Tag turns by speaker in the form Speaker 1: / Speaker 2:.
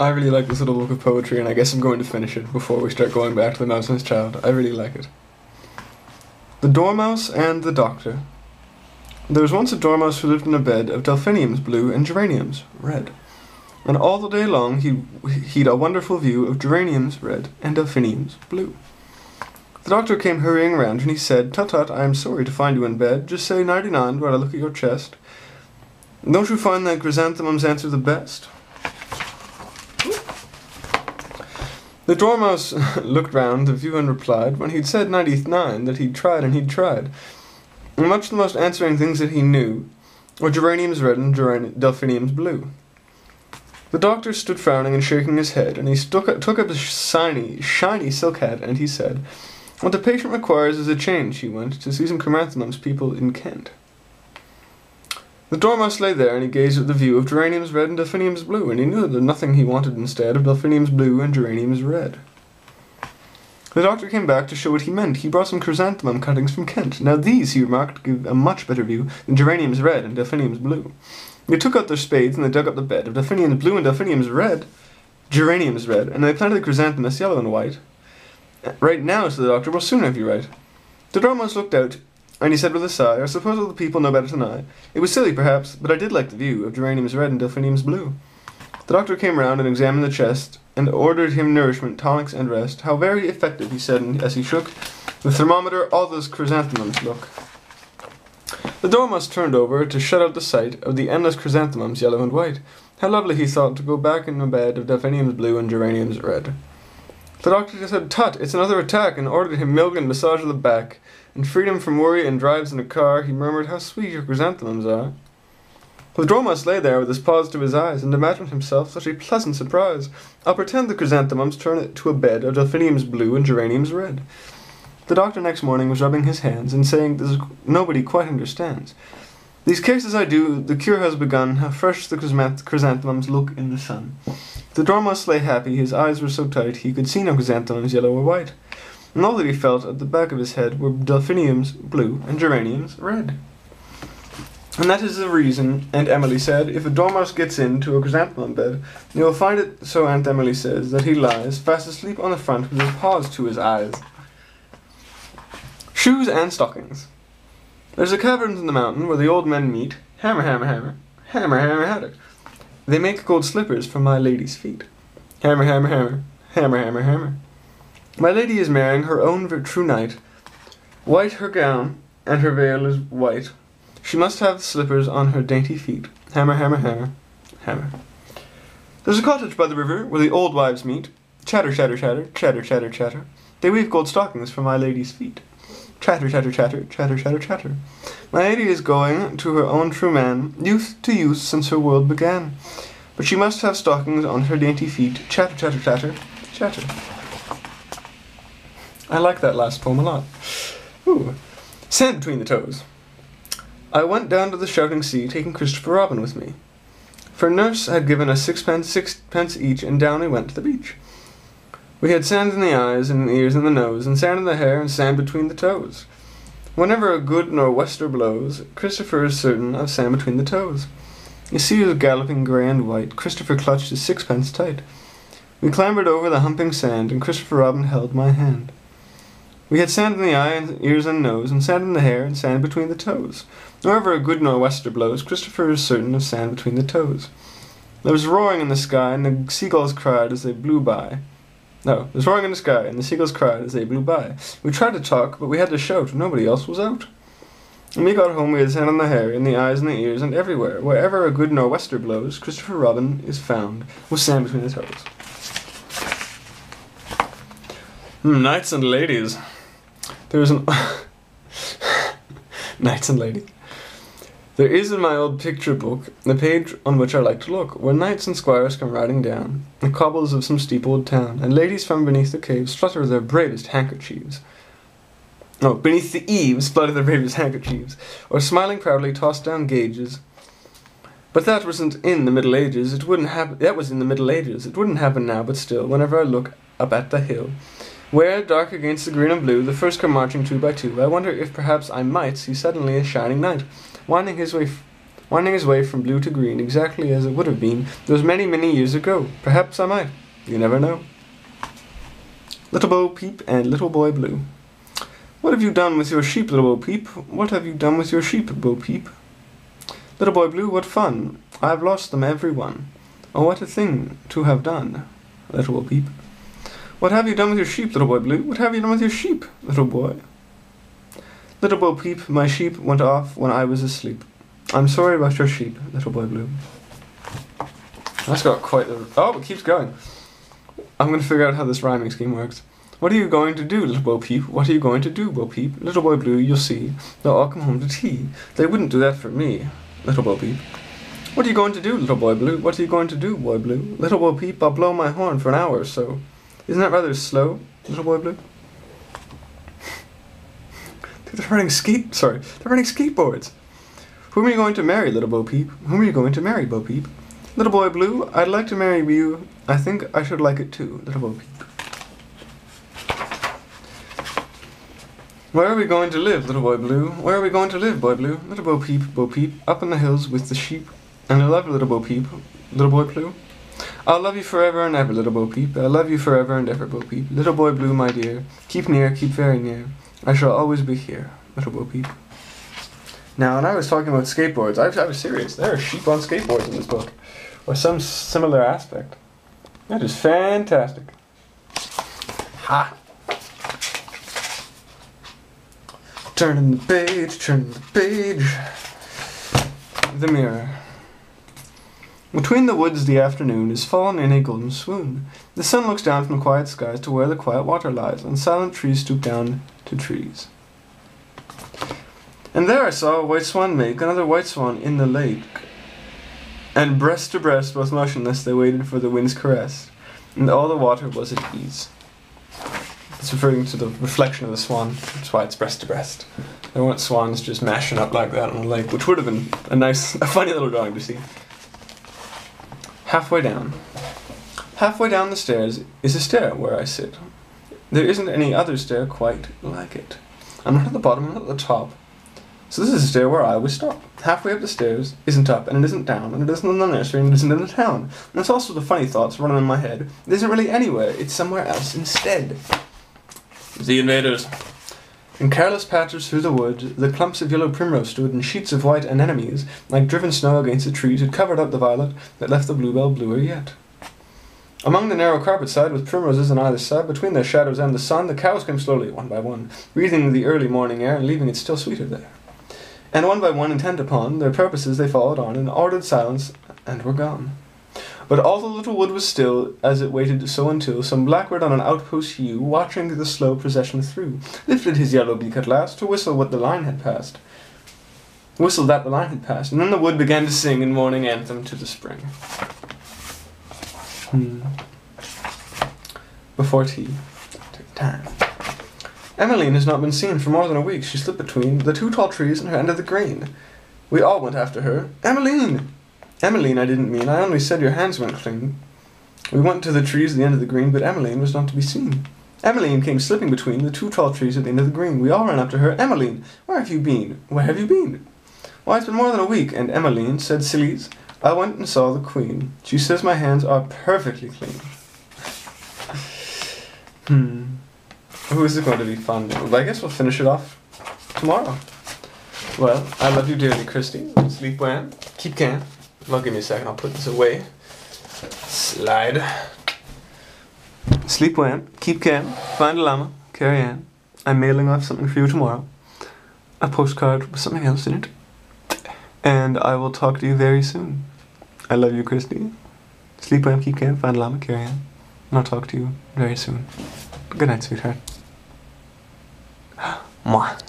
Speaker 1: I really like this little book of poetry, and I guess I'm going to finish it before we start going back to The Mouse and His Child. I really like it. The Dormouse and the Doctor. There was once a dormouse who lived in a bed of delphiniums blue and geraniums red. And all the day long he'd a wonderful view of geraniums red and delphiniums blue. The doctor came hurrying round, and he said, "Tut, tut, I am sorry to find you in bed. Just say 99 while I look at your chest. Don't you find that chrysanthemums answer the best?" The Dormouse looked round the view and replied, when he'd said 99, that he'd tried and he'd tried. And much the most answering things that he knew were geraniums red and delphiniums blue. The doctor stood frowning and shaking his head, and he took up his shiny silk hat, and he said, "What the patient requires is a change," he went, "to see some chrysanthemums people in Kent." The Dormouse lay there, and he gazed at the view of geraniums red and delphiniums blue, and he knew that there was nothing he wanted instead of delphiniums blue and geraniums red. The doctor came back to show what he meant. He brought some chrysanthemum cuttings from Kent. Now these, he remarked, give a much better view than geraniums red and delphiniums blue. They took out their spades, and they dug up the bed of delphiniums blue and delphiniums red, geraniums red, and they planted the chrysanthemums yellow and white. "Right now," said the doctor, "we'll soon have you right." The Dormouse looked out, and he said with a sigh, "I suppose all the people know better than I. It was silly, perhaps, but I did like the view of geraniums red and delphiniums blue." The doctor came round and examined the chest, and ordered him nourishment, tonics, and rest. "How very effective," he said as he shook the thermometer, "all those chrysanthemums look." The Dormouse turned over to shut out the sight of the endless chrysanthemums, yellow and white. How lovely, he thought, to go back in a bed of delphiniums blue and geraniums red. The doctor just said, "Tut, it's another attack," and ordered him milk and massage of the back, and freedom from worry and drives in a car. He murmured, "How sweet your chrysanthemums are." The Dormouse lay there with his paws to his eyes, and imagined himself such a pleasant surprise. "I'll pretend the chrysanthemums turn it to a bed of delphiniums blue and geraniums red." The doctor next morning was rubbing his hands and saying, "This nobody quite understands. These cases I do, the cure has begun. How fresh the chrysanthemums look in the sun." The Dormouse lay happy. His eyes were so tight he could see no chrysanthemums, yellow or white. And all that he felt at the back of his head were delphiniums blue and geraniums red. And that is the reason, Aunt Emily said, if a dormouse gets into a chrysanthemum bed, you will find it, so Aunt Emily says, that he lies fast asleep on the front with his paws to his eyes. Shoes and stockings. There's a cavern in the mountain where the old men meet. Hammer, hammer, hammer. Hammer, hammer, hammer. They make gold slippers for my lady's feet. Hammer, hammer, hammer. Hammer, hammer, hammer. My lady is marrying her own true knight. White her gown, and her veil is white. She must have slippers on her dainty feet. Hammer, hammer, hammer. Hammer. There's a cottage by the river where the old wives meet. Chatter, chatter, chatter. Chatter, chatter, chatter. They weave gold stockings for my lady's feet. Chatter, chatter, chatter, chatter, chatter, chatter. My lady is going to her own true man, youth to youth since her world began. But she must have stockings on her dainty feet. Chatter, chatter, chatter, chatter. I like that last poem a lot. Ooh. Sand between the toes. I went down to the shouting sea, taking Christopher Robin with me. For nurse had given us sixpence each, and down we went to the beach. We had sand in the eyes, and in the ears, and the nose, and sand in the hair, and sand between the toes. Whenever a good nor'wester blows, Christopher is certain of sand between the toes. The sea was galloping grey and white. Christopher clutched his sixpence tight. We clambered over the humping sand, and Christopher Robin held my hand. We had sand in the eye, and ears, and nose, and sand in the hair, and sand between the toes. Wherever a good nor'wester blows, Christopher is certain of sand between the toes. There was roaring in the sky, and the seagulls cried as they blew by. No, there was roaring in the sky, and the seagulls cried as they blew by. We tried to talk, but we had to shout. Nobody else was out. When we got home, we had sand in the hair, in the eyes, and the ears, and everywhere. Wherever a good nor'wester blows, Christopher Robin is found with sand between the toes. Knights and ladies. There is an... Knights and ladies. There is in my old picture book a page on which I like to look, where knights and squires come riding down the cobbles of some steep old town, and ladies from beneath the caves flutter their bravest handkerchiefs. Oh, beneath the eaves flutter their bravest handkerchiefs, or smiling proudly toss down gauges. But that wasn't in the Middle Ages. It wouldn't happen. That was in the Middle Ages. It wouldn't happen now, but still, whenever I look up at the hill, where, dark against the green and blue, the first come marching two by two, I wonder if perhaps I might see suddenly a shining knight, winding his way winding his way from blue to green, exactly as it would have been those many, many years ago. Perhaps I might. You never know. Little Bo Peep and Little Boy Blue. What have you done with your sheep, Little Bo Peep? What have you done with your sheep, Bo Peep? Little Boy Blue, what fun! I have lost them every one. Oh, what a thing to have done, Little Bo Peep. What have you done with your sheep, Little Boy Blue? What have you done with your sheep, little boy? Little Bo Peep, my sheep went off when I was asleep. I'm sorry about your sheep, Little Boy Blue. That's got quite a... Oh, it keeps going. I'm going to figure out how this rhyming scheme works. What are you going to do, Little Bo Peep? What are you going to do, Bo Peep? Little Boy Blue, you'll see. They'll all come home to tea. They wouldn't do that for me, Little Bo Peep. What are you going to do, Little Boy Blue? What are you going to do, Boy Blue? Little Bo Peep, I'll blow my horn for an hour or so. Isn't that rather slow, Little Boy Blue? They're running skateboards. Whom are you going to marry, Little Bo Peep? Whom are you going to marry, Bo Peep? Little Boy Blue, I'd like to marry you. I think I should like it too, Little Bo Peep. Where are we going to live, Little Boy Blue? Where are we going to live, Boy Blue? Little Bo Peep, up in the hills with the sheep. And I love you, Little Bo Peep, Little Boy Blue. I'll love you forever and ever, Little Bo Peep. I'll love you forever and ever, Bo Peep. Little Boy Blue, my dear, keep near, keep very near. I shall always be here, Little Bo Peep. Now, when I was talking about skateboards, I was serious. There are sheep on skateboards in this book, or some similar aspect. That is fantastic. Ha! Turning the page, turning the page. The mirror. Between the woods the afternoon is fallen in a golden swoon. The sun looks down from the quiet skies to where the quiet water lies, and silent trees stoop down to trees. And there I saw a white swan make another white swan in the lake. And breast to breast, both motionless, they waited for the wind's caress, and all the water was at ease. It's referring to the reflection of the swan. That's why it's breast to breast. There weren't swans just mashing up like that on the lake, which would have been a funny little drawing to see. Halfway down the stairs is a stair where I sit. There isn't any other stair quite like it. I'm not at the bottom, I'm not at the top. So this is a stair where I always stop. Halfway up the stairs isn't up, and it isn't down, and it isn't in the nursery, and it isn't in the town. And it's also the funny thoughts running in my head. It isn't really anywhere, it's somewhere else instead. The invaders. In careless patches through the wood, the clumps of yellow primrose stood in sheets of white anemones, like driven snow against the trees had covered up the violet that left the bluebell bluer yet. Among the narrow carpet side, with primroses on either side, between their shadows and the sun, the cows came slowly, one by one, breathing the early morning air and leaving it still sweeter there. And one by one, intent upon their purposes, they followed on in ordered silence and were gone. But all the little wood was still, as it waited so until some blackbird on an outpost yew, watching the slow procession through, lifted his yellow beak at last to whistle what the line had passed. Whistled that the line had passed, and then the wood began to sing in morning anthem to the spring. Before tea. Took time. Emmeline has not been seen for more than a week. She slipped between the two tall trees and her end of the green. We all went after her. Emmeline! Emmeline, I didn't mean. I only said your hands went clean. We went to the trees at the end of the green, but Emmeline was not to be seen. Emmeline came slipping between the two tall trees at the end of the green. We all ran up to her. Emmeline, where have you been? Where have you been? Why, it's been more than a week. And Emmeline said, Sillies, I went and saw the Queen. She says my hands are perfectly clean. Who is it going to be fun? Well, I guess we'll finish it off tomorrow. Well, I love you dearly, Christy. Sleep well. Keep calm. Well, give me a second. I'll put this away. Slide. Sleep well. Keep calm. Find a llama. Carry on. I'm mailing off something for you tomorrow. A postcard with something else in it. And I will talk to you very soon. I love you, Christy. Sleep well. Keep calm. Find a llama. Carry on. And I'll talk to you very soon. Good night, sweetheart. Mwah.